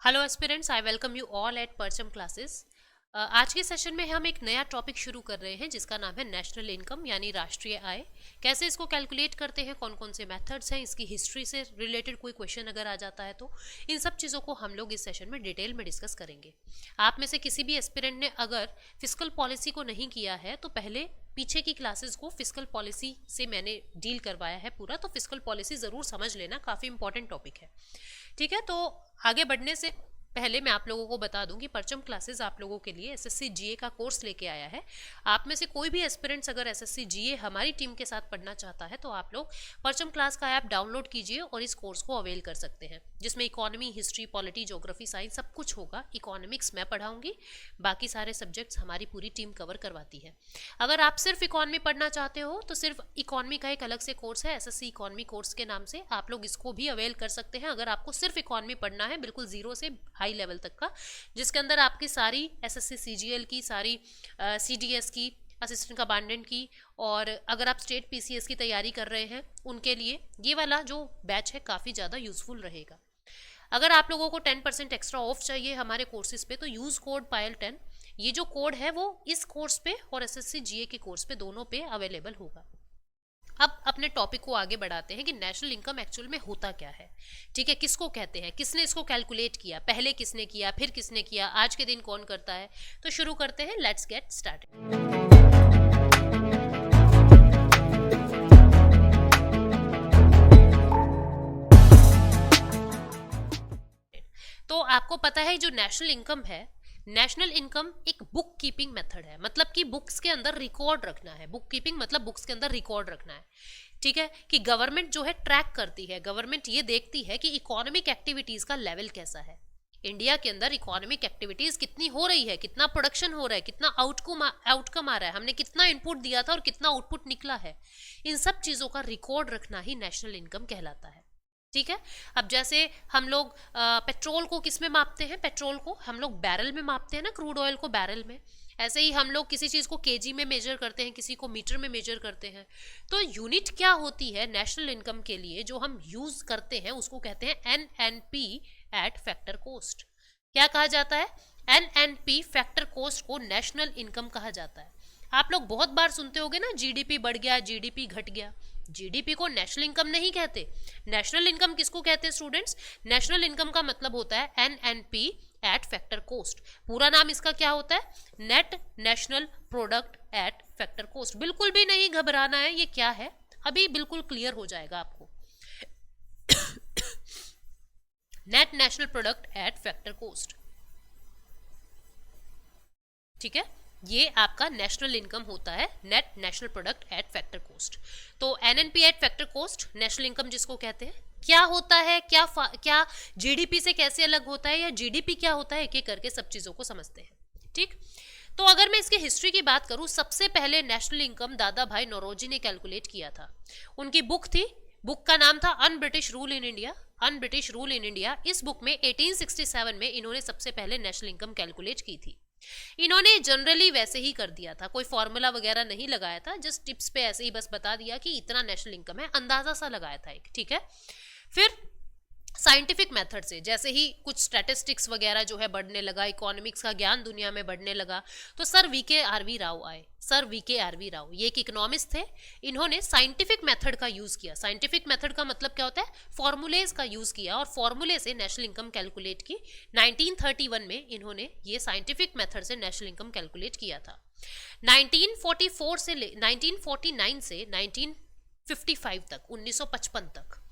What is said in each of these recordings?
Hello aspirants, I welcome you all at परचम classes. आज के सेशन में हम एक नया टॉपिक शुरू कर रहे हैं जिसका नाम है नेशनल इनकम यानी राष्ट्रीय आय। कैसे इसको कैलकुलेट करते हैं, कौन कौन से मेथड्स हैं, इसकी हिस्ट्री से रिलेटेड कोई क्वेश्चन अगर आ जाता है तो इन सब चीज़ों को हम लोग इस सेशन में डिटेल में डिस्कस करेंगे। आप में से किसी भी एस्पिरेंट ने अगर फिस्कल पॉलिसी को नहीं किया है तो पहले पीछे की क्लासेस को फिस्कल पॉलिसी से मैंने डील करवाया है पूरा, तो फिस्कल पॉलिसी ज़रूर समझ लेना, काफ़ी इंपॉर्टेंट टॉपिक है। ठीक है, तो आगे बढ़ने से पहले मैं आप लोगों को बता दूं कि परचम क्लासेस आप लोगों के लिए एसएससी जीए का कोर्स लेके आया है। आप में से कोई भी एस्पिरेंट्स अगर एसएससी जीए हमारी टीम के साथ पढ़ना चाहता है तो आप लोग परचम क्लास का ऐप डाउनलोड कीजिए और इस कोर्स को अवेल कर सकते हैं, जिसमें economy, history, polity, geography, science सब कुछ होगा। इकोनॉमिक्स मैं पढ़ाऊंगी, बाकी सारे सब्जेक्ट्स हमारी पूरी टीम कवर करवाती है। अगर आप सिर्फ इकोनॉमी पढ़ना चाहते हो तो सिर्फ इकोनॉमी का एक अलग से कोर्स है, एसएससी इकोनॉमी कोर्स के नाम से, आप लोग इसको भी अवेल कर सकते हैं। अगर आपको सिर्फ इकोनॉमी पढ़ना है बिल्कुल जीरो से हाई लेवल तक का, जिसके अंदर आपकी सारी एसएससी सीजीएल की, सारी सीडीएस की, असिस्टेंट कमांडेंट की, और अगर आप स्टेट पीसीएस की तैयारी कर रहे हैं उनके लिए ये वाला जो बैच है काफ़ी ज़्यादा यूजफुल रहेगा। अगर आप लोगों को 10% एक्स्ट्रा ऑफ चाहिए हमारे कोर्सेज पे तो यूज़ कोड पायल 10। ये जो कोड है वो इस कोर्स पे और एसएससी जीए के कोर्स पे दोनों पे अवेलेबल होगा। अब अपने टॉपिक को आगे बढ़ाते हैं कि नेशनल इनकम एक्चुअल में होता क्या है। ठीक है, किसको कहते हैं, किसने इसको कैलकुलेट किया, पहले किसने किया, फिर किसने किया, आज के दिन कौन करता है। तो शुरू करते हैं, लेट्स गेट स्टार्टेड। तो आपको पता है जो नेशनल इनकम है, नेशनल इनकम एक बुक कीपिंग मेथड है, मतलब कि बुक्स के अंदर रिकॉर्ड रखना है। बुक कीपिंग मतलब बुक्स के अंदर रिकॉर्ड रखना है। ठीक है, कि गवर्नमेंट जो है ट्रैक करती है, गवर्नमेंट ये देखती है कि इकोनॉमिक एक्टिविटीज का लेवल कैसा है, इंडिया के अंदर इकोनॉमिक एक्टिविटीज कितनी हो रही है, कितना प्रोडक्शन हो रहा है, कितना आउटकम आ रहा है, हमने कितना इनपुट दिया था और कितना आउटपुट निकला है। इन सब चीजों का रिकॉर्ड रखना ही नेशनल इनकम कहलाता है। ठीक है, अब जैसे हम लोग पेट्रोल को किस में मापते हैं, पेट्रोल को हम लोग बैरल में मापते हैं ना, क्रूड ऑयल को बैरल में। ऐसे ही हम लोग किसी चीज को केजी में मेजर करते हैं, किसी को मीटर में मेजर करते हैं। तो यूनिट क्या होती है नेशनल इनकम के लिए जो हम यूज करते हैं, उसको कहते हैं एनएनपी एट फैक्टर कोस्ट। क्या कहा जाता है, एनएनपी फैक्टर कोस्ट को नेशनल इनकम कहा जाता है। आप लोग बहुत बार सुनते होंगे ना, जीडीपी बढ़ गया, जीडीपी घट गया। जीडीपी को नेशनल इनकम नहीं कहते। नेशनल इनकम किसको कहते हैं स्टूडेंट्स, नेशनल इनकम का मतलब होता है एनएनपी एट फैक्टर कोस्ट। पूरा नाम इसका क्या होता है, net national product at factor coast. बिल्कुल भी नहीं घबराना है, ये क्या है अभी बिल्कुल क्लियर हो जाएगा आपको। Net national product at factor cost. ठीक है, ये आपका नेशनल इनकम होता है, net national product at factor cost. तो NNP at factor cost national income जिसको कहते हैं। क्या होता है, क्या जीडीपी से कैसे अलग होता है, या जीडीपी क्या होता है, एक एक करके सब चीजों को समझते हैं। ठीक, तो अगर मैं इसकी हिस्ट्री की बात करूं, सबसे पहले नेशनल इनकम दादा भाई नौरोजी ने कैलकुलेट किया था। उनकी बुक थी, बुक का नाम था un British rule in India, un British rule in India. इस बुक में 1867 में इन्होंने सबसे पहले नेशनल इनकम कैलकुलेट की थी। इन्होंने जनरली वैसे ही कर दिया था, कोई फॉर्मूला वगैरह नहीं लगाया था, जस्ट टिप्स पे ऐसे ही बस बता दिया कि इतना नेशनल इनकम है, अंदाजा सा लगाया था एक। ठीक है, फिर साइंटिफिक मेथड से जैसे ही कुछ स्टैटिस्टिक्स वगैरह जो है बढ़ने लगा, इकोनॉमिक्स का ज्ञान दुनिया में बढ़ने लगा, तो सर वीके आरवी राव आए। सर वीके आरवी राव ये एक इकोनॉमिस्ट थे, इन्होंने साइंटिफिक मेथड का यूज किया। साइंटिफिक मेथड का मतलब क्या होता है, फॉर्मूलेज का यूज किया और फॉर्मूले से नेशनल इनकम कैलकुलेट की। 1931 में इन्होंने ये साइंटिफिक मेथड से नेशनल इनकम कैलकुलेट किया था। 1944 से 1949 से 1955 तक, 1955 तक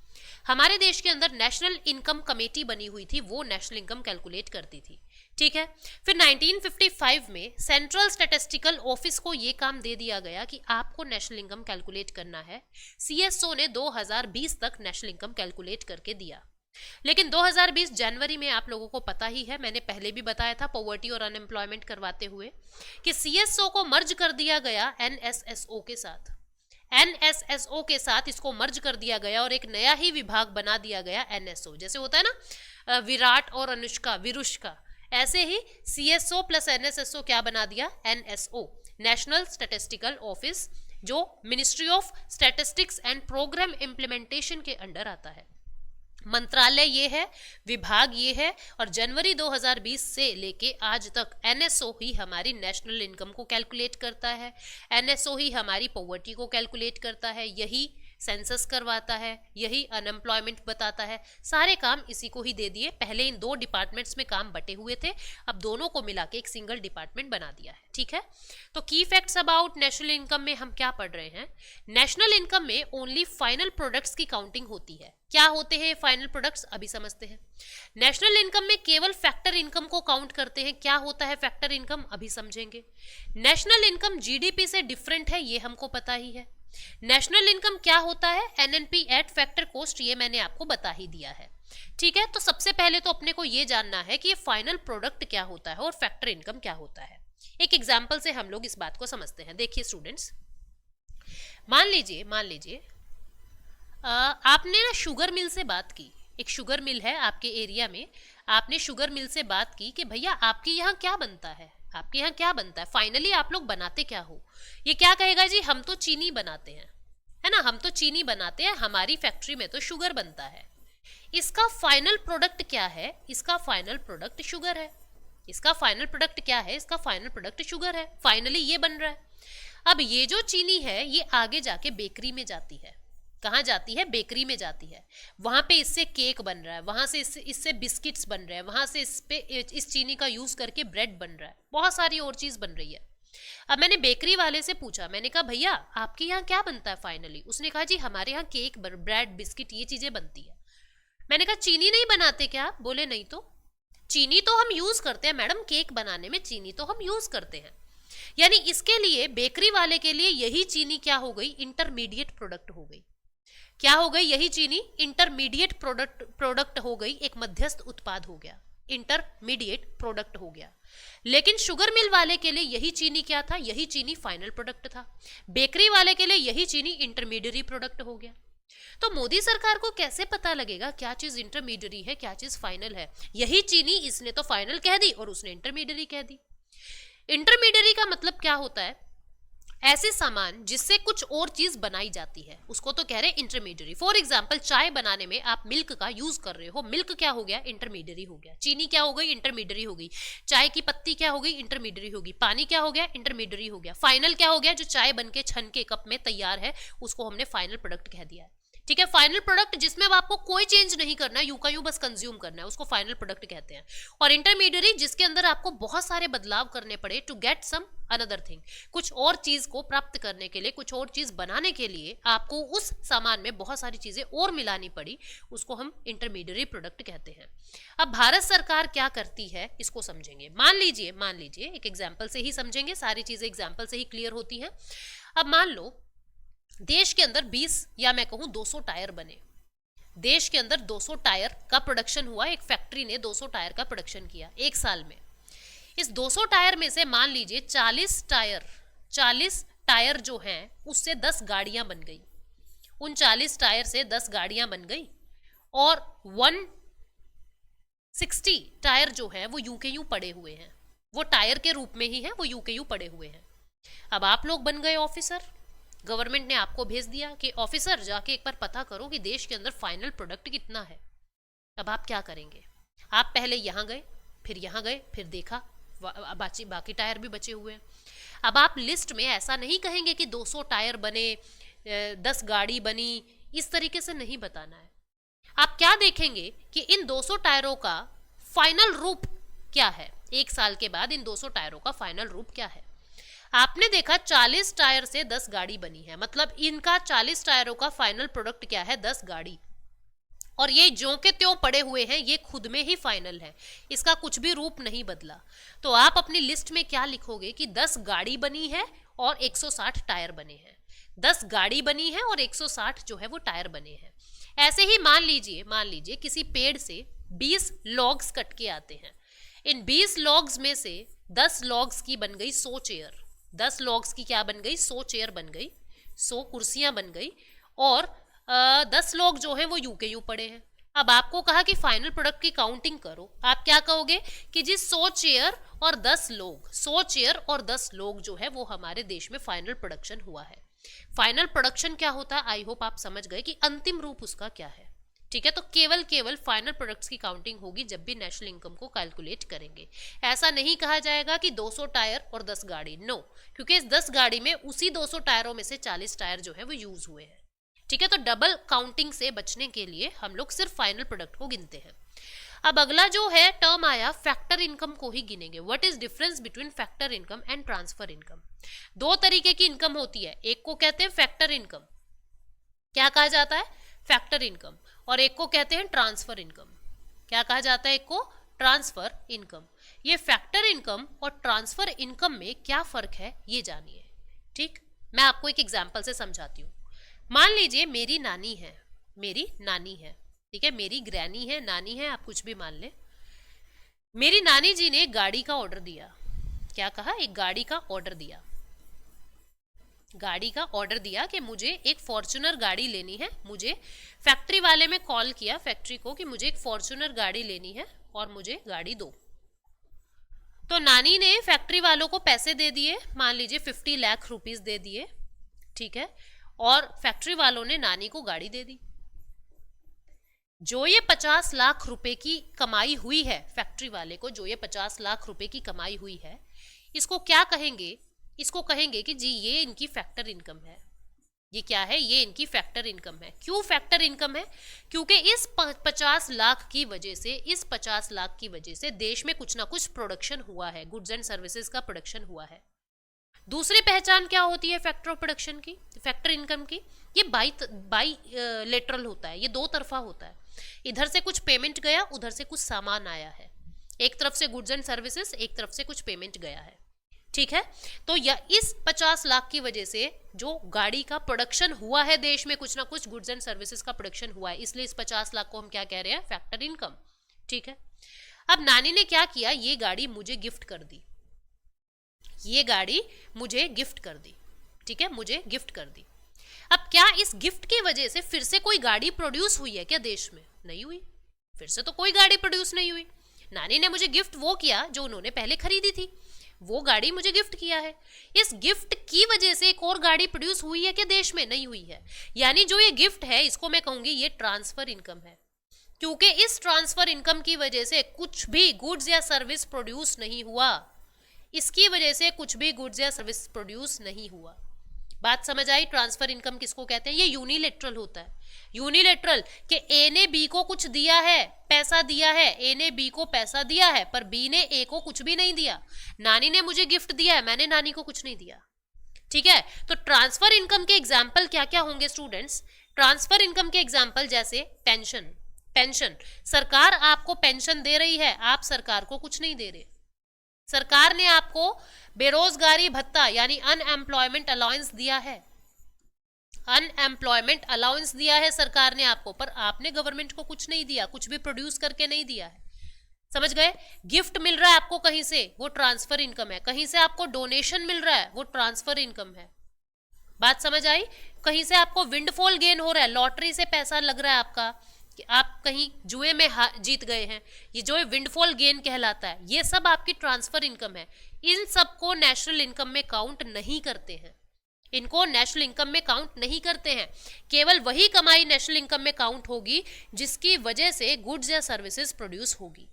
हमारे देश के अंदर नेशनल इनकम कमेटी बनी हुई थी, वो नेशनल इनकम कैलकुलेट करती थी। ठीक है, फिर 1955 में सेंट्रल स्टैटिस्टिकल ऑफिस को ये काम दे दिया गया कि आपको नेशनल इनकम कैलकुलेट करना है। सीएसओ ने 2020 तक नेशनल इनकम कैलकुलेट करके दिया। लेकिन 2020 जनवरी में आप लोगों को पता ही है, मैंने पहले भी बताया था पॉवर्टी और अनएम्प्लॉयमेंट करवाते हुए, कि सीएसओ को मर्ज कर दिया गया एनएसएसओ के साथ। एनएसएसओ के साथ इसको मर्ज कर दिया गया और एक नया ही विभाग बना दिया गया एनएसओ। जैसे होता है ना विराट और अनुष्का, विरुष्का, ऐसे ही सीएसओ प्लस एनएसएसओ क्या बना दिया, एनएसओ, नेशनल स्टैटिस्टिकल ऑफिस, जो ministry of statistics and programme implementation के अंडर आता है। मंत्रालय ये है, विभाग ये है, और जनवरी 2020 से लेके आज तक एनएसओ ही हमारी नेशनल इनकम को कैलकुलेट करता है, एनएसओ ही हमारी पॉवर्टी को कैलकुलेट करता है, यही सेंसस करवाता है, यही अनएम्प्लॉयमेंट बताता है, सारे काम इसी को ही दे दिए। पहले इन दो डिपार्टमेंट्स में काम बटे हुए थे, अब दोनों को मिला के एक सिंगल डिपार्टमेंट बना दिया है। ठीक है, तो की फैक्ट्स अबाउट नेशनल इनकम में हम क्या पढ़ रहे हैं? नेशनल इनकम में ओनली फाइनल प्रोडक्ट्स की काउंटिंग होती है। क्या होते हैं फाइनल प्रोडक्ट्स, अभी समझते हैं। नेशनल इनकम में केवल फैक्टर इनकम को काउंट करते हैं। क्या होता है फैक्टर इनकम, अभी समझेंगे। नेशनल इनकम जीडीपी से डिफरेंट है, ये हमको पता ही है। नेशनल इनकम क्या होता है, एनएनपी एट फैक्टर कॉस्ट, ये मैंने आपको बता ही दिया है। ठीक है, तो सबसे पहले तो अपने को ये जानना है कि ये फाइनल प्रोडक्ट क्या होता है और फैक्टर इनकम क्या होता है। एक एग्जाम्पल से हम लोग इस बात को समझते हैं। देखिए स्टूडेंट्स, मान लीजिए आपने ना शुगर मिल से बात की। एक शुगर मिल है आपके एरिया में, आपने शुगर मिल से बात की कि भैया आपके यहाँ क्या बनता है, आपके यहाँ क्या बनता है, फाइनली आप लोग बनाते क्या हो। ये क्या कहेगा जी, हम तो चीनी बनाते हैं, है ना, हम तो चीनी बनाते हैं, हमारी फैक्ट्री में तो शुगर बनता है। इसका फाइनल प्रोडक्ट क्या है, इसका फाइनल प्रोडक्ट शुगर है। इसका फाइनल प्रोडक्ट क्या है, इसका फाइनल प्रोडक्ट शुगर है, फाइनली ये बन रहा है। अब ये जो चीनी है ये आगे जाके बेकरी में जाती है। कहाँ जाती है, बेकरी में जाती है। वहां पे इससे केक बन रहा है, वहां से इससे बिस्किट्स बन रहे हैं, वहां से इस चीनी का यूज करके ब्रेड बन रहा है, बहुत सारी और चीज बन रही है। अब मैंने बेकरी वाले से पूछा, मैंने कहा भैया आपके यहाँ क्या बनता है फाइनली। उसने कहा जी हमारे यहाँ केक, ब्रेड, बिस्किट ये चीजें बनती है। मैंने कहा चीनी नहीं बनाते क्या आप? बोले नहीं तो, चीनी तो हम यूज करते हैं मैडम, केक बनाने में चीनी तो हम यूज करते हैं। यानी इसके लिए, बेकरी वाले के लिए यही चीनी क्या हो गई, इंटरमीडिएट प्रोडक्ट हो गई। क्या हो गई, यही चीनी इंटरमीडिएट प्रोडक्ट हो गई, एक मध्यस्थ उत्पाद हो गया, इंटरमीडिएट प्रोडक्ट हो गया। लेकिन शुगर मिल वाले के लिए यही चीनी क्या था, यही चीनी फाइनल प्रोडक्ट था। बेकरी वाले के लिए यही चीनी इंटरमीडिएट प्रोडक्ट हो गया। तो मोदी सरकार को कैसे पता लगेगा क्या चीज इंटरमीडिएट है, क्या चीज फाइनल है? यही चीनी इसने तो फाइनल कह दी और उसने इंटरमीडिएट कह दी। इंटरमीडिएट का मतलब क्या होता है, ऐसे सामान जिससे कुछ और चीज बनाई जाती है, उसको तो कह रहे हैं इंटरमीडिएट। फॉर एग्जांपल चाय बनाने में आप मिल्क का यूज कर रहे हो, मिल्क क्या हो गया, इंटरमीडिएट हो गया। चीनी क्या हो गई, इंटरमीडिएट हो गई। चाय की पत्ती क्या हो गई, इंटरमीडिएट होगी। पानी क्या हो गया, इंटरमीडिएट हो गया। फाइनल क्या हो गया, जो चाय बन के छन के कप में तैयार है उसको हमने फाइनल प्रोडक्ट कह दिया है। ठीक है, फाइनल प्रोडक्ट जिसमें अब आपको कोई चेंज नहीं करना है, यूं का यूं बस कंज्यूम करना है, उसको फाइनल प्रोडक्ट कहते हैं। और इंटरमीडिएट जिसके अंदर आपको बहुत सारे बदलाव करने पड़े to get some another thing, कुछ और चीज को प्राप्त करने के लिए, कुछ और चीज बनाने के लिए आपको उस सामान में बहुत सारी चीजें और मिलानी पड़ी, उसको हम इंटरमीडिएट प्रोडक्ट कहते हैं। अब भारत सरकार क्या करती है इसको समझेंगे। मान लीजिए एक एग्जाम्पल से ही समझेंगे, सारी चीजें एग्जाम्पल से ही क्लियर होती हैं। अब मान लो देश के अंदर 20 या मैं कहूं 200 टायर बने। देश के अंदर 200 टायर का प्रोडक्शन हुआ, एक फैक्ट्री ने 200 टायर का प्रोडक्शन किया एक साल में। इस 200 टायर में से मान लीजिए 40 टायर जो हैं उससे 10 गाड़ियां बन गई। उन 40 टायर से 10 गाड़ियां बन गई और 160 टायर जो है वो यूं के यूं पड़े हुए हैं, वो टायर के रूप में ही है, वो यूं के यूं पड़े हुए हैं। अब आप लोग बन गए ऑफिसर, गवर्नमेंट ने आपको भेज दिया कि ऑफिसर जाके एक बार पता करो कि देश के अंदर फाइनल प्रोडक्ट कितना है। अब आप क्या करेंगे, आप पहले यहाँ गए, फिर देखा बाकी टायर भी बचे हुए हैं। अब आप लिस्ट में ऐसा नहीं कहेंगे कि 200 टायर बने, 10 गाड़ी बनी, इस तरीके से नहीं बताना है। आप क्या देखेंगे कि इन 200 टायरों का फाइनल रूप क्या है, एक साल के बाद इन 200 टायरों का फाइनल रूप क्या है। आपने देखा 40 टायर से 10 गाड़ी बनी है, मतलब इनका 40 टायरों का फाइनल प्रोडक्ट क्या है, 10 गाड़ी। और ये ज्यों के त्यों पड़े हुए हैं, ये खुद में ही फाइनल है, इसका कुछ भी रूप नहीं बदला। तो आप अपनी लिस्ट में क्या लिखोगे कि 10 गाड़ी बनी है और 160 टायर बने हैं। 10 गाड़ी बनी है और 160 जो है वो टायर बने हैं। ऐसे ही मान लीजिए किसी पेड़ से 20 लॉग्स कट के आते हैं। इन 20 लॉग्स में से 10 लॉग्स की बन गई 100 चेयर। 10 लॉग्स की क्या बन गई, 100 चेयर बन गई, 100 कुर्सियां बन गई, और 10 लोग जो हैं वो यूं के यूं पड़े हैं। अब आपको कहा कि फाइनल प्रोडक्ट की काउंटिंग करो, आप क्या कहोगे कि जी 100 चेयर और 10 लोग, 100 चेयर और 10 लोग जो है वो हमारे देश में फाइनल प्रोडक्शन हुआ है। फाइनल प्रोडक्शन क्या होता है, आई होप आप समझ गए कि अंतिम रूप उसका क्या है। ठीक है, तो केवल फाइनल प्रोडक्ट्स की काउंटिंग होगी जब भी नेशनल इनकम को कैलकुलेट करेंगे। ऐसा नहीं कहा जाएगा कि 200 टायर और 10 गाड़ी, नो, क्योंकि इस 10 गाड़ी में उसी 200 टायरों में से 40 टायर जो है वो यूज हुए हैं। ठीक है, तो डबल काउंटिंग से बचने के लिए हम लोग सिर्फ फाइनल प्रोडक्ट को गिनते हैं। अब अगला जो है टर्म आया, फैक्टर इनकम को ही गिनेंगे। What is difference between factor income and transfer income? दो तरीके की इनकम होती है, एक को कहते हैं फैक्टर इनकम, क्या कहा जाता है, फैक्टर इनकम, और एक को कहते हैं ट्रांसफर इनकम, क्या कहा जाता है, एक को ट्रांसफर इनकम। ये फैक्टर इनकम और ट्रांसफर इनकम में क्या फर्क है ये जानिए। ठीक, मैं आपको एक एग्जांपल से समझाती हूँ। मान लीजिए मेरी नानी है, ठीक है, मेरी ग्रैनी है, नानी है, आप कुछ भी मान ले। मेरी नानी जी ने एक गाड़ी का ऑर्डर दिया, क्या कहा, एक गाड़ी का ऑर्डर दिया, गाड़ी का ऑर्डर दिया कि मुझे एक फॉर्च्यूनर गाड़ी लेनी है। मुझे फैक्ट्री वाले में कॉल किया, फैक्ट्री को, कि मुझे एक फॉर्च्यूनर गाड़ी लेनी है और मुझे गाड़ी दो। तो नानी ने फैक्ट्री वालों को पैसे दे दिए, मान लीजिए 50 लाख रुपीस दे दिए, ठीक है, और फैक्ट्री वालों ने नानी को गाड़ी दे दी। जो ये 50 लाख रुपए की कमाई हुई है, फैक्ट्री वाले को जो ये 50 लाख रुपए की कमाई हुई है, इसको क्या कहेंगे, इसको कहेंगे कि जी ये इनकी फैक्टर इनकम है। ये क्या है, ये इनकी फैक्टर इनकम है। क्यों फैक्टर इनकम है? क्योंकि इस 50 लाख की वजह से, इस 50 लाख की वजह से देश में कुछ ना कुछ प्रोडक्शन हुआ है, गुड्स एंड सर्विसेज का प्रोडक्शन हुआ है। दूसरी पहचान क्या होती है फैक्टर ऑफ प्रोडक्शन की, फैक्टर इनकम की? ये बाई लेटरल होता है, ये दो तरफा होता है। इधर से कुछ पेमेंट गया, उधर से कुछ सामान आया है। एक तरफ से गुड्स एंड सर्विसेज, एक तरफ से कुछ पेमेंट गया है। ठीक है, तो या इस 50 लाख की वजह से जो गाड़ी का प्रोडक्शन हुआ है देश में, कुछ ना कुछ गुड्स एंड सर्विसेज का प्रोडक्शन हुआ है, इसलिए इस 50 लाख को हम क्या कह रहे हैं, फैक्टर इनकम। ठीक है, अब नानी ने क्या किया, ये गाड़ी मुझे गिफ्ट कर दी, ये गाड़ी मुझे गिफ्ट कर दी, ठीक है, मुझे गिफ्ट कर दी। अब क्या इस गिफ्ट की वजह से फिर से कोई गाड़ी प्रोड्यूस हुई है क्या देश में? नहीं हुई, फिर से तो कोई गाड़ी प्रोड्यूस नहीं हुई। नानी ने मुझे गिफ्ट वो किया जो उन्होंने पहले खरीदी थी, वो गाड़ी मुझे गिफ्ट किया है। इस गिफ्ट की वजह से एक और गाड़ी प्रोड्यूस हुई है क्या देश में? नहीं हुई है। यानी जो ये गिफ्ट है, इसको मैं कहूंगी ये ट्रांसफर इनकम है, क्योंकि इस ट्रांसफर इनकम की वजह से कुछ भी गुड्स या सर्विस प्रोड्यूस नहीं हुआ, इसकी वजह से कुछ भी गुड्स या सर्विस प्रोड्यूस नहीं हुआ। बात समझ आई? ट्रांसफर इनकम किसको कहते हैं? ये यूनिलेटरल होता है। यूनिलेटरल कि ए ने बी को कुछ दिया है, पैसा दिया है, ए ने बी को पैसा दिया है, पर बी ने ए को कुछ भी नहीं दिया। नानी ने मुझे गिफ्ट दिया है, मैंने नानी को कुछ नहीं दिया। ठीक है, तो ट्रांसफर इनकम के एग्जाम्पल क्या क्या होंगे स्टूडेंट्स? ट्रांसफर इनकम के एग्जाम्पल जैसे पेंशन, पेंशन, सरकार आपको पेंशन दे रही है, आप सरकार को कुछ नहीं दे रहे। सरकार ने आपको बेरोजगारी भत्ता यानी अनएम्प्लॉयमेंट अलाउंस दिया है, अनएम्प्लॉयमेंट अलाउंस दिया है सरकार ने आपको, पर आपने गवर्नमेंट को कुछ नहीं दिया, कुछ भी प्रोड्यूस करके नहीं दिया है। समझ गए? गिफ्ट मिल रहा है आपको कहीं से, वो ट्रांसफर इनकम है। कहीं से आपको डोनेशन मिल रहा है, वो ट्रांसफर इनकम है। बात समझ आई? कहीं से आपको विंडफॉल गेन हो रहा है, लॉटरी से पैसा लग रहा है आपका, कि आप कहीं जुए में जीत गए हैं, ये जो विंडफॉल गेन कहलाता है, ये सब आपकी ट्रांसफर इनकम है। इन सबको नेशनल इनकम में काउंट नहीं करते हैं, इनको नेशनल इनकम में काउंट नहीं करते हैं। केवल वही कमाई नेशनल इनकम में काउंट होगी जिसकी वजह से गुड्स या सर्विसेज प्रोड्यूस होगी,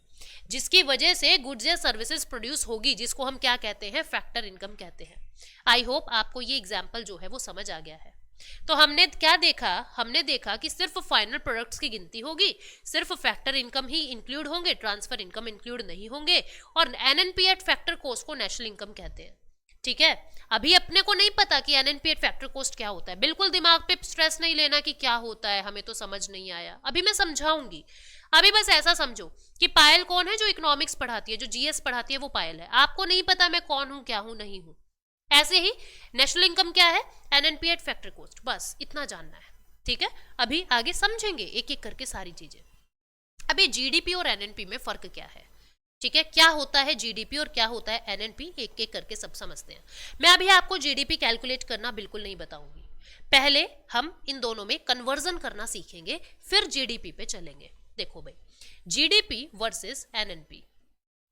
जिसकी वजह से गुड्स या सर्विसेज प्रोड्यूस होगी, जिसको हम क्या कहते हैं, फैक्टर इनकम कहते हैं। आई होप आपको ये एग्जाम्पल जो है वो समझ आ गया है। तो हमने क्या देखा? हमने देखा कि सिर्फ फाइनल प्रोडक्ट्स की गिनती होगी, सिर्फ फैक्टर इनकम ही इंक्लूड होंगे, ट्रांसफर इनकम इंक्लूड नहीं होंगे, और एनएनपी एट फैक्टर कॉस्ट को नेशनल इनकम कहते हैं। ठीक है, अभी अपने को नहीं पता कि एनएनपी एट फैक्टर कॉस्ट क्या होता है। बिल्कुल दिमाग पे स्ट्रेस नहीं लेना कि क्या होता है, हमें तो समझ नहीं आया, अभी मैं समझाऊंगी। अभी बस ऐसा समझो कि पायल कौन है? जो इकोनॉमिक्स पढ़ाती है, जो जीएस पढ़ाती है, वो पायल है। आपको नहीं पता मैं कौन हूं, क्या हूं, नहीं हूं। ऐसे ही नेशनल इनकम क्या है? एनएनपी एट फैक्टर कॉस्ट, बस इतना जानना है। ठीक है, अभी आगे समझेंगे एक एक करके सारी चीजें। अभी जीडीपी और एनएनपी में फर्क क्या है? ठीक है, क्या होता है जीडीपी और क्या होता है एनएनपी, एक एक करके सब समझते हैं। मैं अभी आपको जीडीपी कैलकुलेट करना बिल्कुल नहीं बताऊंगी, पहले हम इन दोनों में कन्वर्जन करना सीखेंगे, फिर जीडीपी पे चलेंगे। देखो भाई, GDP versus NNP,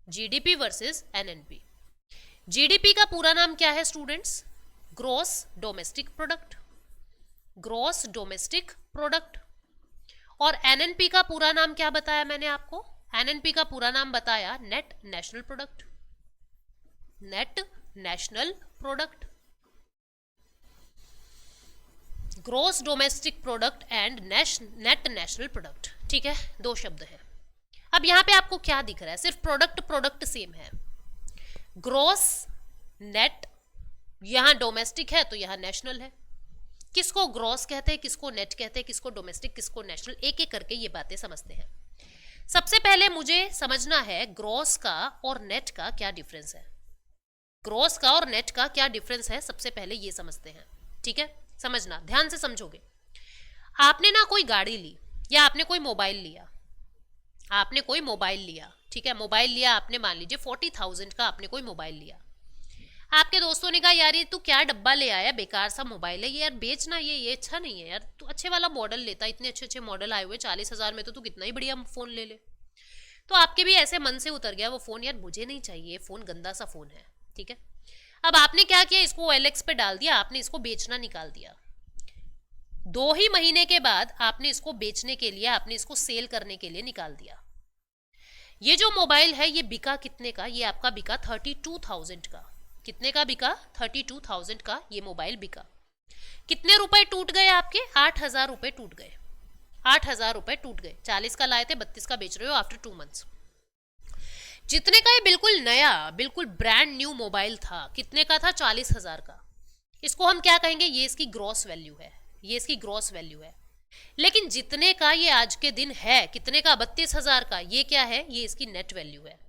GDP versus NNP. GDP का पूरा नाम क्या है students? Gross domestic product, gross domestic product. और एनएनपी का पूरा नाम क्या बताया मैंने आपको? एनएनपी का पूरा नाम बताया net national product, net national product, gross domestic product and net national product. ठीक है, दो शब्द है। अब यहां पे आपको क्या दिख रहा है? सिर्फ प्रोडक्ट सेम है। ग्रॉस नेट, यहां डोमेस्टिक है तो यहां नेशनल है। किसको ग्रॉस कहते हैं, किसको नेट कहते हैं, किसको डोमेस्टिक, किसको नेशनल, एक एक करके ये बातें समझते हैं। सबसे पहले मुझे समझना है ग्रॉस का और नेट का क्या डिफरेंस है। ग्रॉस का और नेट का क्या डिफरेंस है, सबसे पहले ये समझते हैं। ठीक है, समझना, ध्यान से समझोगे। आपने ना कोई गाड़ी ली या आपने कोई मोबाइल लिया, आपने कोई मोबाइल लिया, ठीक है, मोबाइल लिया आपने, मान लीजिए 40,000 का आपने कोई मोबाइल लिया। आपके दोस्तों ने कहा यार ये तू क्या डब्बा ले आया, बेकार सा मोबाइल है ये यार, बेचना, ये अच्छा नहीं है यार, तू अच्छे वाला मॉडल लेता, इतने अच्छे अच्छे मॉडल आए हुए 40,000 में, तो तू कितना ही बढ़िया फोन ले ले। तो आपके भी ऐसे मन से उतर गया वो फोन, यार मुझे नहीं चाहिए फोन, गंदा सा फोन है। ठीक है, अब आपने क्या किया, इसको OLX पे डाल दिया, आपने इसको बेचना निकाल दिया। 2 ही महीने के बाद आपने इसको बेचने के लिए, आपने इसको सेल करने के लिए निकाल दिया। ये जो मोबाइल है ये बिका कितने का? ये आपका बिका 32,000 का। कितने का बिका? 32,000 का ये मोबाइल बिका। कितने रुपए टूट गए आपके? 8,000 रुपए टूट गए। 8,000 रुपए टूट गए। 40 का लाए थे, 32 का बेच रहे हो आफ्टर 2 मंथ्स। जितने का ये बिल्कुल नया, बिल्कुल ब्रांड न्यू मोबाइल था, कितने का था? 40,000 का। इसको हम क्या कहेंगे? ये इसकी ग्रॉस वैल्यू है, ये इसकी ग्रॉस वैल्यू है। लेकिन जितने का ये आज के दिन है, कितने का? 32,000 का, ये क्या है? ये इसकी नेट वैल्यू है।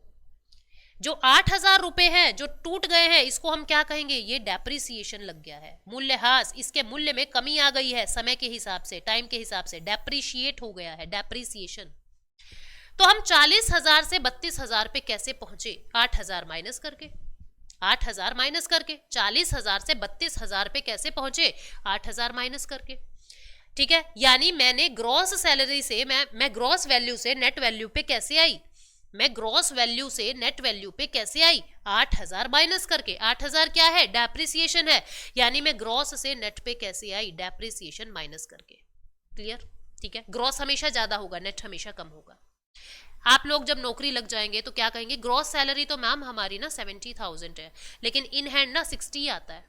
जो 8,000 रुपए हैं जो टूट गए हैं, इसको हम क्या कहेंगे? ये डेप्रिसिएशन लग गया है, मूल्यह्रास, इसके मूल्य में कमी आ गई है, समय के हिसाब से, टाइम के हिसाब से डेप्रिशिएट हो गया है, डेप्रिसिएशन। तो हम 40,000 से 32,000 पे कैसे पहुंचे? 8,000 माइनस करके, 8,000 माइनस करके। 40,000 से 32,000 पे कैसे पहुंचे? 8,000 माइनस करके। ठीक है, यानी मैंने ग्रॉस सैलरी से, मैं ग्रॉस वैल्यू से नेट वैल्यू पे कैसे आई? मैं ग्रॉस वैल्यू से नेट वैल्यू पे कैसे आई? 8,000 माइनस करके। 8,000 क्या है? डेप्रिसिएशन है। यानी मैं ग्रॉस से नेट पे कैसे आई? डेप्रिसिएशन माइनस करके। क्लियर? ठीक है, ग्रॉस हमेशा ज्यादा होगा, नेट हमेशा कम होगा। आप लोग जब नौकरी लग जाएंगे तो क्या कहेंगे? ग्रॉस सैलरी तो मैम हमारी ना 70,000 है, लेकिन इन हैंड ना 60 आता है,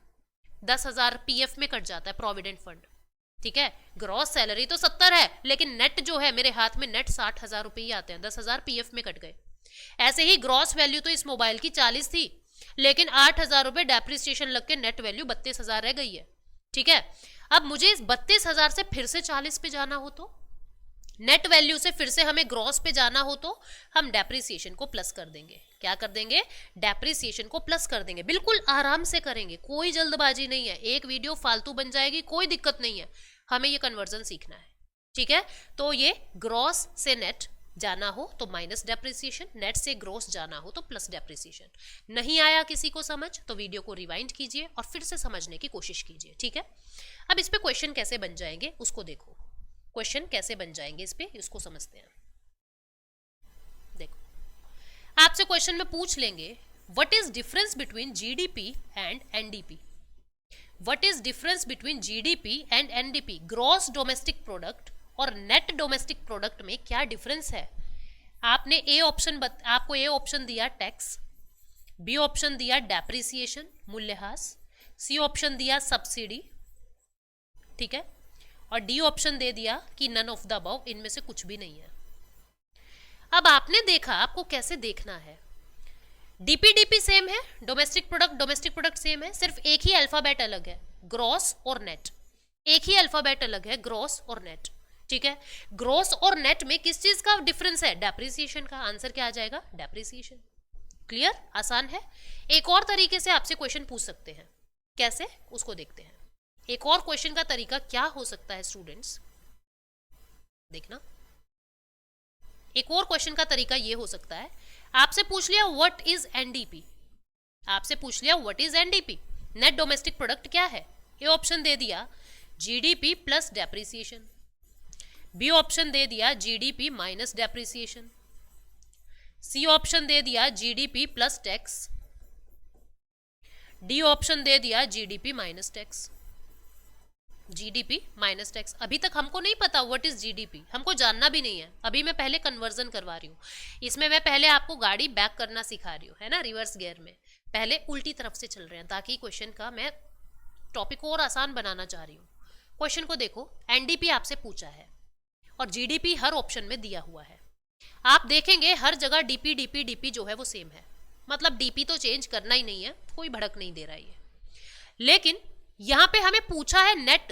10,000 PF में कट जाता है, प्रोविडेंट फंड। ठीक है, ग्रॉस सैलरी तो 70 है, लेकिन नेट जो है मेरे हाथ में, नेट 60,000 रुपए ही आते हैं, 10,000 PF में कट गए। ऐसे ही ग्रॉस वैल्यू तो इस मोबाइल की 40 थी, लेकिन 8,000 रुपए डेप्रिसिएशन लग के नेट वैल्यू 32,000 रह गई है। ठीक है, अब मुझे इस 32,000 से फिर से 40 पे जाना हो तो, नेट वैल्यू से फिर से हमें ग्रॉस पे जाना हो तो हम डेप्रिसिएशन को प्लस कर देंगे। क्या कर देंगे? डेप्रिसिएशन को प्लस कर देंगे। बिल्कुल आराम से करेंगे, कोई जल्दबाजी नहीं है, एक वीडियो फालतू बन जाएगी, कोई दिक्कत नहीं है, हमें ये कन्वर्जन सीखना है। ठीक है, तो ये ग्रॉस से नेट जाना हो तो माइनस डेप्रिसिएशन, नेट से ग्रॉस जाना हो तो प्लस डेप्रिसिएशन। नहीं आया किसी को समझ तो वीडियो को रिवाइंड कीजिए और फिर से समझने की कोशिश कीजिए। ठीक है, अब इस पे क्वेश्चन कैसे बन जाएंगे उसको देखो, क्वेश्चन कैसे बन जाएंगे इस पे, इसको समझते हैं। देखो, आपसे क्वेश्चन में पूछ लेंगे what is difference between GDP and NDP। What is difference between GDP and NDP? Gross domestic product और नेट डोमेस्टिक प्रोडक्ट में क्या डिफरेंस है? आपने आपको ए ऑप्शन दिया टैक्स, बी ऑप्शन दिया डेप्रिसिएशन, मूल्यह्रास, सी ऑप्शन दिया सब्सिडी, ठीक है, और डी ऑप्शन दे दिया कि नन ऑफ द अबव, इनमें से कुछ भी नहीं है। अब आपने देखा, आपको कैसे देखना है? DPDP सेम है, डोमेस्टिक प्रोडक्ट सेम है, सिर्फ एक ही अल्फाबेट अलग है, ग्रॉस और नेट। एक ही अल्फाबेट अलग है, ग्रॉस और नेट। ठीक है, ग्रॉस और नेट में किस चीज का डिफरेंस है? डेप्रिसिएशन का। आंसर क्या आ जाएगा? डेप्रिसिएशन। क्लियर? आसान है। एक और तरीके से आपसे क्वेश्चन पूछ सकते हैं, कैसे? उसको देखते हैं। एक और क्वेश्चन का तरीका क्या हो सकता है स्टूडेंट्स, देखना। एक और क्वेश्चन का तरीका ये हो सकता है, आपसे पूछ लिया व्हाट इज NDP, आपसे पूछ लिया what is NDP, net domestic product क्या है? ए ऑप्शन दे दिया GDP plus depreciation, B option दे दिया GDP minus depreciation, C option दे दिया GDP plus tax, D option दे दिया GDP minus tax. GDP minus tax. अभी तक हमको नहीं पता व्हाट इज जीडीपी, हमको जानना भी नहीं है। अभी मैं पहले कन्वर्जन करवा रही हूँ इसमें, मैं पहले आपको गाड़ी बैक करना सिखा रही हूँ, है ना, रिवर्स गियर में। पहले उल्टी तरफ से चल रहे हैं ताकि क्वेश्चन का मैं टॉपिक को और आसान बनाना चाह रही हूँ। क्वेश्चन को देखो, एनडीपी आपसे पूछा है और जीडीपी हर ऑप्शन में दिया हुआ है। आप देखेंगे हर जगह डीपी डीपी डीपी जो है वो सेम है, मतलब डीपी तो चेंज करना ही नहीं है, कोई भड़क नहीं दे रहा है। लेकिन यहां पे हमें पूछा है नेट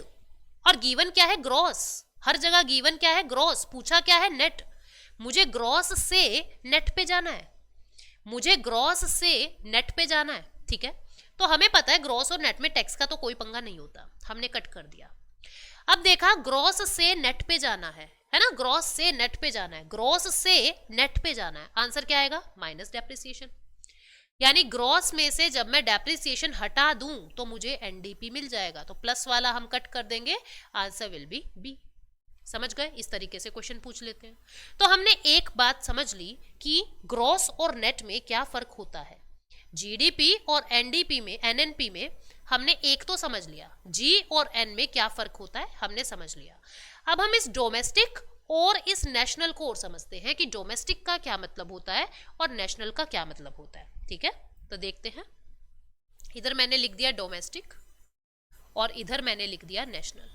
और गिवन क्या है, ग्रॉस। हर जगह गिवन क्या है, ग्रॉस, पूछा क्या है, नेट। मुझे ग्रॉस से नेट पे जाना है, मुझे ग्रॉस से नेट पे जाना है, ठीक है। तो हमें पता है ग्रॉस और नेट में टैक्स का तो कोई पंगा नहीं होता, हमने कट कर दिया। अब देखा ग्रॉस से नेट पे जाना है ना, ग्रॉस से नेट पे जाना है, ग्रॉस से नेट पे जाना है। आंसर क्या आएगा, माइनस डेप्रिसिएशन। यानी ग्रॉस में से जब मैं डेप्रिसिएशन हटा दूं तो मुझे एनडीपी मिल जाएगा, तो प्लस वाला हम कट कर देंगे, आंसर विल बी बी। समझ गए? इस तरीके से क्वेश्चन पूछ लेते हैं। तो हमने एक बात समझ ली कि ग्रॉस और नेट में क्या फर्क होता है। जीडीपी और एनडीपी में, एनएनपी में हमने एक तो समझ लिया, जी और एन में क्या फर्क होता है हमने समझ लिया। अब हम इस डोमेस्टिक और इस नेशनल को और समझते हैं कि डोमेस्टिक का क्या मतलब होता है और नेशनल का क्या मतलब होता है, ठीक है। तो देखते हैं, इधर मैंने लिख दिया डोमेस्टिक और इधर मैंने लिख दिया नेशनल,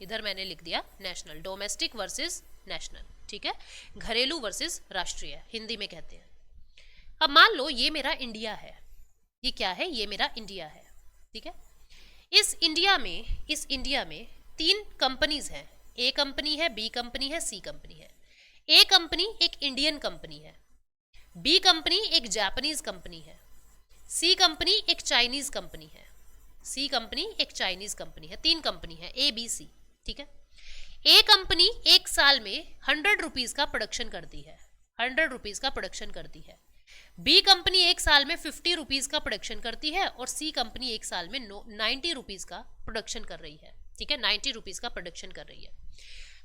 इधर मैंने लिख दिया नेशनल, डोमेस्टिक वर्सेस नेशनल, ठीक है, घरेलू वर्सेस राष्ट्रीय हिंदी में कहते हैं। अब मान लो ये मेरा इंडिया है, ये क्या है, ये मेरा इंडिया है, ठीक है। इस इंडिया में 3 कंपनीज हैं, ए कंपनी है, बी कंपनी है, सी कंपनी है। ए कंपनी एक इंडियन कंपनी है, बी कंपनी एक जापानीज कंपनी है, सी कंपनी एक चाइनीज कंपनी है, सी कंपनी एक चाइनीज कंपनी है। 3 कंपनी है, ए बी सी, ठीक है। ए कंपनी एक साल में 100 रुपीज का प्रोडक्शन करती है, 100 रुपीज का प्रोडक्शन करती है। बी कंपनी एक साल में 50 रुपीज का प्रोडक्शन करती है और सी कंपनी एक साल में 90 रुपीज का प्रोडक्शन कर रही है, ठीक है, 90 रुपीज का प्रोडक्शन कर रही है।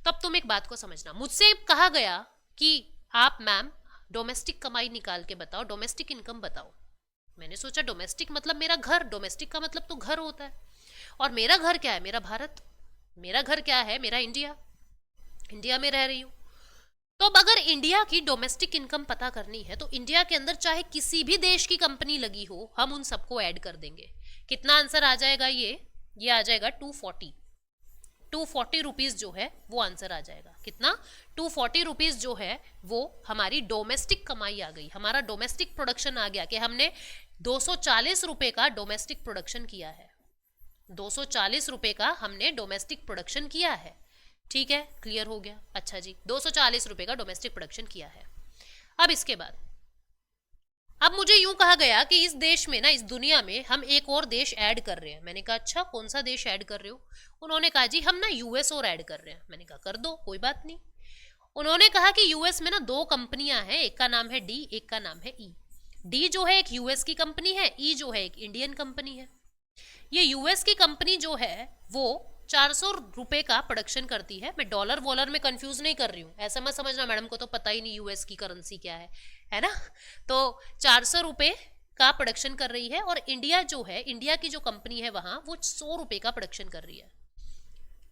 तो अब तुम एक बात को समझना, मुझसे कहा गया कि आप मैम डोमेस्टिक कमाई निकाल के बताओ, डोमेस्टिक इनकम बताओ। मैंने सोचा डोमेस्टिक मतलब मेरा घर, डोमेस्टिक का मतलब तो घर होता है, और मेरा घर क्या है, मेरा भारत। मेरा घर क्या है, मेरा इंडिया, इंडिया में रह रही हूँ। तो अब अगर इंडिया की डोमेस्टिक इनकम पता करनी है तो इंडिया के अंदर चाहे किसी भी देश की कंपनी लगी हो, हम उन सबको ऐड कर देंगे। कितना आंसर आ जाएगा, ये आ जाएगा 240 रुपीज जो है वो आंसर आ जाएगा। कितना, 240 रुपीज जो है वो हमारी डोमेस्टिक कमाई आ गई, हमारा डोमेस्टिक प्रोडक्शन आ गया कि हमने 240 रुपए का डोमेस्टिक प्रोडक्शन किया है, 240 रुपए का हमने डोमेस्टिक प्रोडक्शन किया है, ठीक है, क्लियर हो गया। अच्छा जी, 240 रुपए का डोमेस्टिक प्रोडक्शन किया है। अब इसके बाद अब मुझे यूं कहा गया कि इस देश में ना, इस दुनिया में हम एक और देश ऐड कर रहे हैं। मैंने कहा अच्छा कौन सा देश ऐड कर रहे हो? उन्होंने कहा जी हम ना यूएस और ऐड कर रहे हैं। मैंने कहा कर दो, कोई बात नहीं। उन्होंने कहा कि यूएस में ना 2 कंपनियां हैं, एक का नाम है डी, एक का नाम है ई। डी जो है एक यूएस की कंपनी है, ई जो है एक इंडियन कंपनी है। ये यूएस की कंपनी जो है वो 400 रुपए का प्रोडक्शन करती है। मैं डॉलर वॉलर में कंफ्यूज नहीं कर रही हूँ, ऐसा मत समझना मैडम को तो पता ही नहीं यूएस की करेंसी क्या है ना। तो 400 रुपए का प्रोडक्शन कर रही है, और इंडिया जो है, इंडिया की जो कंपनी है वहां वो 100 रुपए का प्रोडक्शन कर रही है,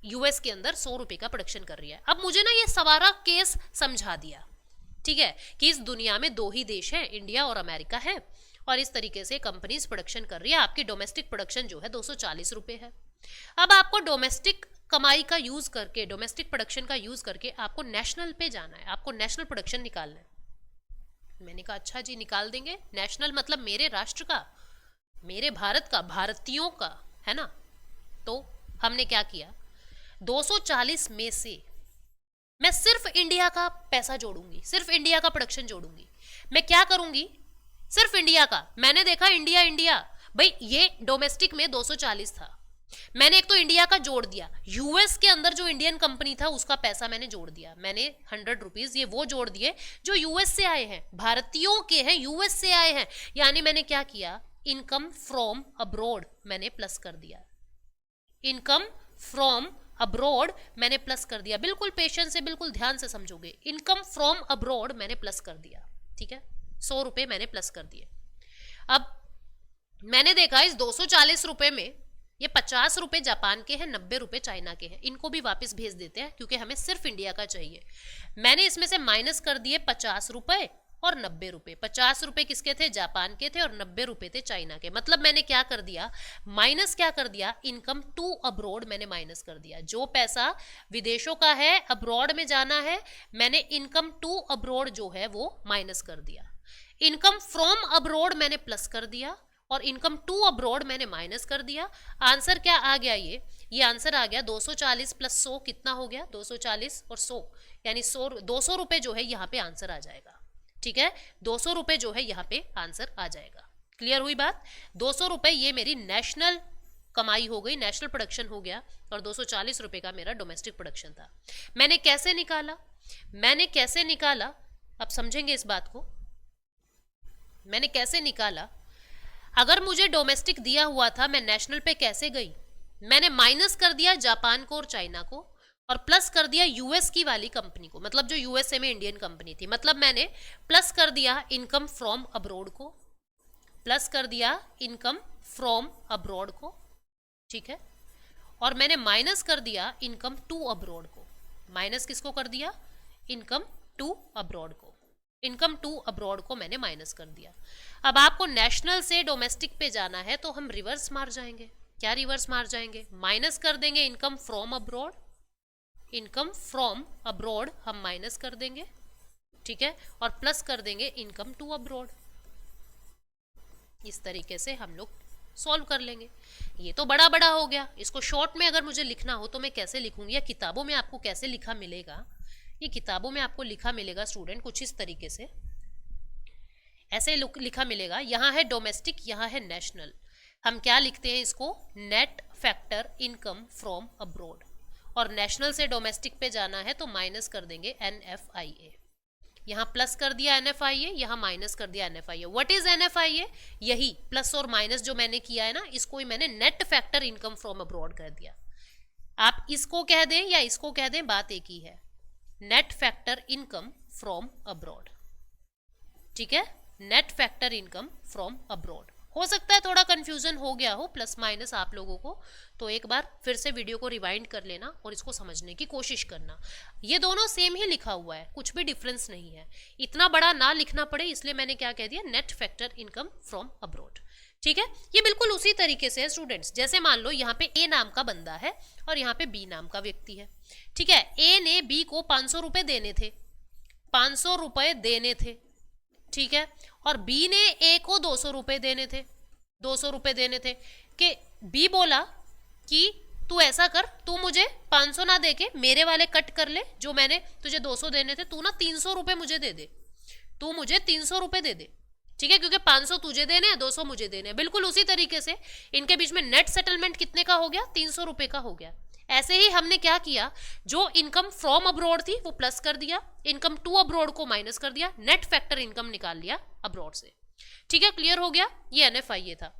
यूएस के अंदर 100 रुपए का प्रोडक्शन कर रही है। अब मुझे ना ये सवारा केस समझा दिया, ठीक है, कि इस दुनिया में 2 ही देश हैं, इंडिया और अमेरिका है, और इस तरीके से कंपनीज प्रोडक्शन कर रही है। आपकी डोमेस्टिक प्रोडक्शन जो है 240 रुपए है। अब आपको डोमेस्टिक कमाई का यूज करके, डोमेस्टिक प्रोडक्शन का यूज करके आपको नेशनल पे जाना है, आपको नेशनल प्रोडक्शन निकालना है। मैंने कहा अच्छा जी निकाल देंगे। नेशनल मतलब मेरे राष्ट्र का, मेरे भारत का, भारतीयों का, है ना। तो हमने क्या किया, 240 में से मैं सिर्फ इंडिया का पैसा जोड़ूंगी, सिर्फ इंडिया का प्रोडक्शन जोड़ूंगी। मैं क्या करूंगी, सिर्फ इंडिया का। मैंने देखा इंडिया इंडिया, भाई ये डोमेस्टिक में 240 था, मैंने एक तो इंडिया का जोड़ दिया, यूएस के अंदर जो इंडियन कंपनी था उसका पैसा मैंने जोड़ दिया, मैंने 100 रुपीज ये वो जोड़ दिए जो यूएस से आए हैं, भारतीयों के हैं, यूएस से आए हैं। यानी मैंने क्या किया, इनकम फ्रॉम अब्रॉड मैंने प्लस कर दिया, इनकम फ्रॉम अब्रॉड मैंने प्लस कर दिया। बिल्कुल पेशेंस से, बिल्कुल ध्यान से समझोगे, इनकम फ्रॉम अब्रॉड मैंने प्लस कर दिया, ठीक है, 100 रुपए मैंने प्लस कर दिए। अब मैंने देखा इस 240 रुपए में ये 50 रुपए जापान के हैं, 90 रुपए चाइना के हैं, इनको भी वापस भेज देते हैं क्योंकि हमें सिर्फ इंडिया का चाहिए। मैंने इसमें से माइनस कर दिए 50 रुपए और 90 रुपए। 50 रुपए किसके थे? जापान के थे, और 90 रुपए थे चाइना के। मतलब मैंने क्या कर दिया? माइनस क्या कर दिया? इनकम टू अब्रॉड मैंने माइनस कर दिया। जो पैसा विदेशों का है, अब्रॉड में जाना है, मैंने इनकम टू अब्रॉड जो है वो माइनस कर दिया। इनकम फ्रॉम अब्रॉड मैंने प्लस कर दिया, और इनकम टू अब्रॉड मैंने माइनस कर दिया। आंसर क्या आ गया? ये आंसर आ गया 240 प्लस 100 कितना हो गया? 240 और 100 यानी 200 रुपए जो है यहाँ पे आंसर आ जाएगा। ठीक है, 200 रुपए जो है यहाँ पे आंसर आ जाएगा। क्लियर हुई बात? 200 रुपए ये मेरी नेशनल कमाई हो गई, नेशनल प्रोडक्शन हो गया, और 240 रुपए का मेरा डोमेस्टिक प्रोडक्शन था। मैंने कैसे निकाला? अब समझेंगे इस बात को। मैंने कैसे निकाला? अगर मुझे डोमेस्टिक दिया हुआ था, मैं नेशनल पे कैसे गई? मैंने माइनस कर दिया जापान को और चाइना को, और प्लस कर दिया यूएस की वाली कंपनी को, मतलब जो यूएसए में इंडियन कंपनी थी। मतलब मैंने प्लस कर दिया इनकम फ्रॉम अब्रॉड को, प्लस कर दिया इनकम फ्रॉम अब्रॉड को, ठीक है, और मैंने माइनस कर दिया इनकम टू अब्रॉड को। माइनस किसको कर दिया? इनकम टू अब्रॉड को। इनकम टू अब्रॉड को मैंने माइनस कर दिया। अब आपको नेशनल से डोमेस्टिक पे जाना है तो हम रिवर्स मार जाएंगे। क्या रिवर्स मार जाएंगे? माइनस कर देंगे income from abroad, income from abroad हम माइनस कर देंगे, ठीक है, और प्लस कर देंगे इनकम टू अब्रॉड। इस तरीके से हम लोग सॉल्व कर लेंगे। ये तो बड़ा बड़ा हो गया, इसको शॉर्ट में अगर मुझे लिखना हो तो मैं कैसे लिखूंगी, या किताबों में आपको कैसे लिखा मिलेगा? ये किताबों में आपको लिखा मिलेगा स्टूडेंट कुछ इस तरीके से, ऐसे लिखा मिलेगा। यहाँ है डोमेस्टिक, यहाँ है नेशनल। हम क्या लिखते हैं इसको? Net factor income from abroad, और नेशनल से डोमेस्टिक पे जाना है तो माइनस कर देंगे NFIA। यहाँ प्लस कर दिया NFIA, यहाँ माइनस कर दिया NFIA। What is NFIA? यही प्लस और माइनस जो मैंने किया है ना, इसको ही मैंने net factor income from abroad कर दिया। आप इसको कह दें या इसको कह दें, बात एक ही है, net factor income from abroad. ठीक है, net factor income from abroad. हो सकता है थोड़ा कंफ्यूजन हो गया हो प्लस माइनस आप लोगों को, तो एक बार फिर से वीडियो को रिवाइंड कर लेना और इसको समझने की कोशिश करना। ये दोनों सेम ही लिखा हुआ है, कुछ भी डिफरेंस नहीं है। इतना बड़ा ना लिखना पड़े इसलिए मैंने क्या कह दिया, net factor income from abroad. ठीक है, ये बिल्कुल उसी तरीके से है स्टूडेंट्स। जैसे मान लो यहाँ पे ए नाम का बंदा है और यहाँ पे बी नाम का व्यक्ति है। ठीक है, ए ने बी को 500 रुपए देने थे, 500 रुपए देने थे, ठीक है, और बी ने ए को 200 रुपए देने थे, 200 रुपए देने थे। कि बी बोला कि तू ऐसा कर, तू मुझे 500 ना देके मेरे वाले कट कर ले, जो मैंने तुझे 200 देने थे, तू ना 300 रुपए मुझे दे दे, तू मुझे 300 रुपए दे दे। ठीक है, क्योंकि 500 तुझे देने हैं, 200 मुझे देने हैं। बिल्कुल उसी तरीके से इनके बीच में नेट सेटलमेंट कितने का हो गया? 300 रुपए का हो गया। ऐसे ही हमने क्या किया, जो इनकम फ्रॉम अब्रॉड थी वो प्लस कर दिया, इनकम टू अब्रॉड को माइनस कर दिया, नेट फैक्टर इनकम निकाल लिया अब्रॉड से। ठीक है, क्लियर हो गया? ये NFIA था।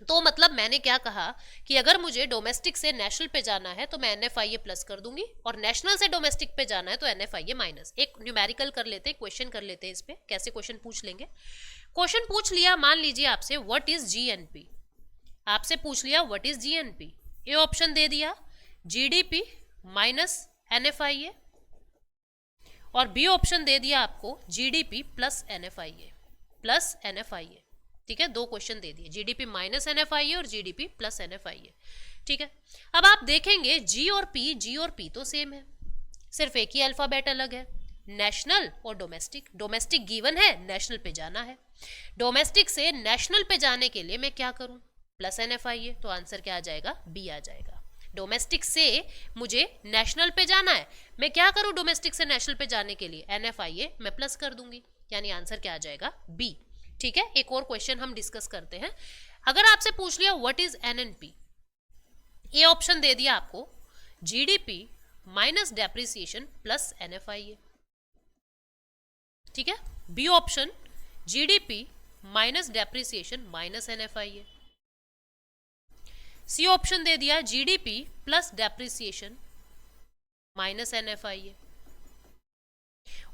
तो मतलब मैंने क्या कहा कि अगर मुझे डोमेस्टिक से नेशनल पे जाना है तो मैं NFIA प्लस कर दूंगी, और नेशनल से डोमेस्टिक पे जाना है तो NFIA माइनस। एक न्यूमेरिकल कर लेते हैं, क्वेश्चन कर लेते हैं इस पे, कैसे क्वेश्चन पूछ लेंगे। क्वेश्चन पूछ लिया, मान लीजिए आपसे व्हाट इज GNP, आपसे पूछ लिया what is GNP। A option दे दिया GDP माइनस NFIA, और बी ऑप्शन दे दिया आपको GDP प्लस NFIA। ठीक है, दो क्वेश्चन दे दिए, GDP माइनस NFIA और GDP प्लस NFIA। ठीक है, अब आप देखेंगे G और P तो सेम है, सिर्फ एक ही अल्फाबेट अलग है, नेशनल और डोमेस्टिक। डोमेस्टिक गिवन है, नेशनल पे जाना है। डोमेस्टिक से नेशनल पे जाने के लिए मैं क्या करूं? प्लस NFIA, तो आंसर क्या आ जाएगा? बी आ जाएगा। डोमेस्टिक से मुझे नेशनल पे जाना है, मैं क्या करूं? डोमेस्टिक से नेशनल पे जाने के लिए NFIA मैं प्लस कर दूंगी, यानी आंसर क्या आ जाएगा? बी। ठीक है, एक और क्वेश्चन हम डिस्कस करते हैं। अगर आपसे पूछ लिया what is NNP, A option दे दिया आपको GDP minus depreciation plus NFIA। ठीक है, B option GDP minus depreciation minus NFIA। C option दे दिया GDP plus depreciation minus NFIA,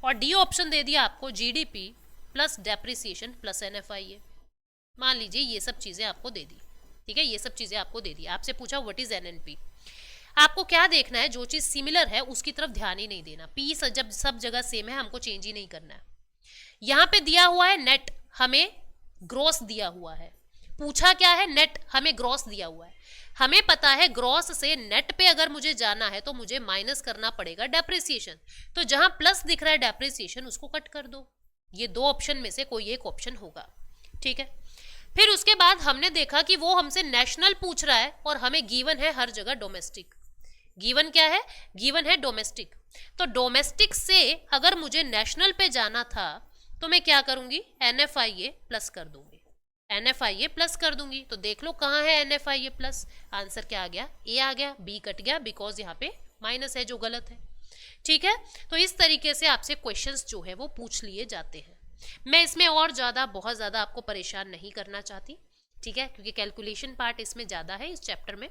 और डी ऑप्शन दे दिया आपको GDP plus depreciation plus NFIA। मान लीजिए ये सब चीजें आपको दे दी। ठीक है, ये सब चीजें आपको दे दी। आपसे पूछा व्हाट इज एनएनपी, आपको क्या देखना है, जो चीज सिमिलर है उसकी तरफ ध्यान ही नहीं देना। पी जब सब जगह सेम है हमको चेंज ही नहीं करना है। यहाँ पे दिया हुआ है नेट, हमें ग्रॉस दिया हुआ है। पूछा क्या है, नेट, हमें ग्रॉस दिया हुआ है। हमें पता है ग्रॉस से नेट पे अगर मुझे जाना है तो मुझे माइनस करना पड़ेगा डेप्रिसिएशन। तो जहां प्लस दिख रहा है डेप्रिसिएशन उसको कट कर दो। ये दो ऑप्शन में से कोई एक ऑप्शन होगा, ठीक है। फिर उसके बाद हमने देखा कि वो हमसे नेशनल पूछ रहा है और हमें गिवन है हर जगह डोमेस्टिक। गिवन क्या है, गिवन है डोमेस्टिक। तो डोमेस्टिक से अगर मुझे नेशनल पे जाना था तो मैं क्या करूंगी, NFIA प्लस कर दूंगी, NFIA प्लस कर दूंगी। तो देख लो कहाँ है NFIA प्लस, आंसर क्या आ गया, ए आ गया, बी कट गया बिकॉज यहाँ पे माइनस है जो गलत है, ठीक है। तो इस तरीके से आपसे क्वेश्चंस जो है वो पूछ लिए जाते हैं। मैं इसमें और ज्यादा बहुत ज्यादा आपको परेशान नहीं करना चाहती, ठीक है, क्योंकि कैलकुलेशन पार्ट इसमें ज्यादा है इस चैप्टर में,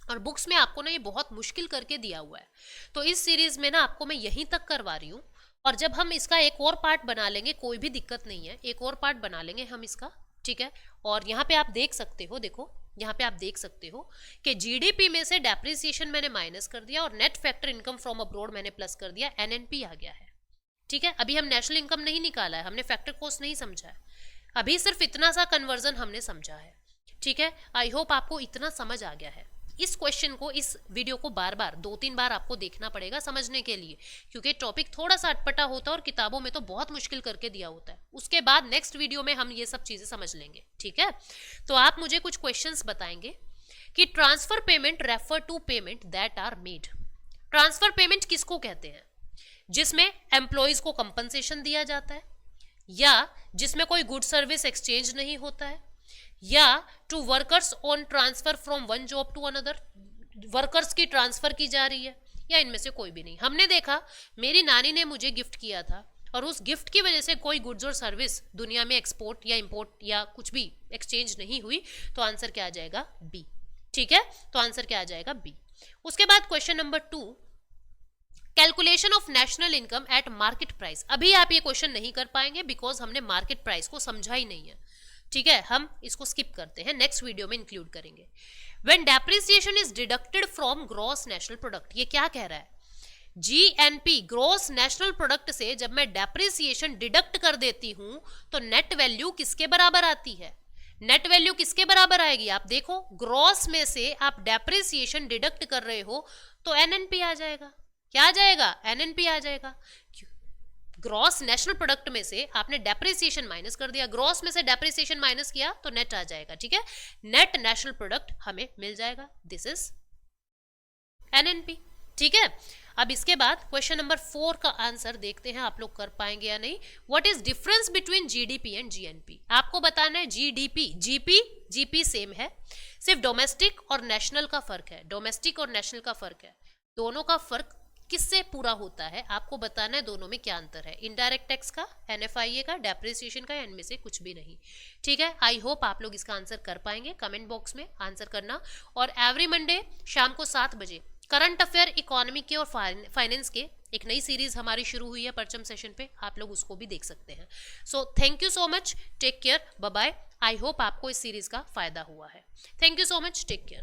और बुक्स में आपको ना ये बहुत मुश्किल करके दिया हुआ है। तो इस सीरीज में ना आपको मैं यहीं तक करवा रही हूँ, और जब हम इसका एक और पार्ट बना लेंगे कोई भी दिक्कत नहीं है, एक और पार्ट बना लेंगे हम इसका, ठीक है। और यहाँ पे आप देख सकते हो, देखो यहाँ पे आप देख सकते हो कि जीडीपी में से डेप्रिसिएशन मैंने माइनस कर दिया और net factor income from abroad मैंने प्लस कर दिया, एनएनपी आ गया है, ठीक है। अभी हम नेशनल इनकम नहीं निकाला है, हमने फैक्टर कॉस्ट नहीं समझा है, अभी सिर्फ इतना सा कन्वर्जन हमने समझा है, ठीक है। आई होप आपको इतना समझ आ गया है। इस क्वेश्चन को, इस वीडियो को बार बार 2-3 बार आपको देखना पड़ेगा समझने के लिए, क्योंकि टॉपिक थोड़ा सा अटपटा होता है और किताबों में तो बहुत मुश्किल करके दिया होता है। उसके बाद नेक्स्ट वीडियो में हम ये सब चीजें समझ लेंगे, ठीक है। तो आप मुझे कुछ क्वेश्चंस बताएंगे कि transfer payment refer to payment that are made. Transfer payment किसको कहते हैं, जिसमें एम्प्लॉयज को कंपनसेशन दिया जाता है, या जिसमें कोई गुड सर्विस एक्सचेंज नहीं होता है, या to workers on transfer from one job to another, workers की ट्रांसफर की जा रही है, या इनमें से कोई भी नहीं। हमने देखा मेरी नानी ने मुझे गिफ्ट किया था और उस गिफ्ट की वजह से कोई गुड्स और सर्विस दुनिया में एक्सपोर्ट या इंपोर्ट या कुछ भी एक्सचेंज नहीं हुई, तो आंसर क्या आ जाएगा, बी, ठीक है। तो आंसर क्या आ जाएगा, बी। उसके बाद question number 2, calculation of national income eight market price. अभी आप ये क्वेश्चन नहीं कर पाएंगे बिकॉज हमने मार्केट प्राइस को समझा ही नहीं है, ठीक है। हम इसको स्किप करते हैं, नेक्स्ट वीडियो में इंक्लूड करेंगे। When depreciation is deducted from gross national product, ये क्या कह रहा है, GNP ग्रॉस नेशनल प्रोडक्ट से जब मैं डेप्रिसिएशन डिडक्ट कर देती हूं तो नेट वैल्यू किसके बराबर आती है, नेट वैल्यू किसके बराबर आएगी, आप देखो ग्रॉस में से आप डेप्रिसिएशन डिडक्ट कर रहे हो तो NNP आ जाएगा। क्या आ जाएगा, NNP आ जाएगा। ग्रॉस नेशनल प्रोडक्ट में से आपने डेप्रिसिएशन माइनस कर दिया, ग्रॉस में से डेप्रिसिएशन माइनस किया तो नेट आ जाएगा, ठीक है। नेट नेशनल प्रोडक्ट हमें मिल जाएगा, दिस इज NNP, ठीक है। अब इसके बाद क्वेश्चन नंबर 4 का आंसर देखते हैं आप लोग कर पाएंगे या नहीं। What is difference between GDP and GNP, आपको बताना है। GDP, GP सेम है, सिर्फ डोमेस्टिक और नेशनल का फर्क है, डोमेस्टिक और नेशनल का फर्क है। दोनों का फर्क किससे पूरा होता है आपको बताना है, दोनों में क्या अंतर है, इनडायरेक्ट टैक्स का, NFIA का, डेप्रिसिएशन का, इनमें से कुछ भी नहीं, ठीक है। आई होप आप लोग इसका आंसर कर पाएंगे, कमेंट बॉक्स में आंसर करना। और एवरी मंडे शाम को 7 बजे करंट अफेयर, इकोनॉमी के और फाइनेंस के एक नई सीरीज हमारी शुरू हुई है परचम सेशन पे, आप लोग उसको भी देख सकते हैं। So thank you so much, take care, bye bye. I hope आपको इस सीरीज का फायदा हुआ है। Thank you so much, take care.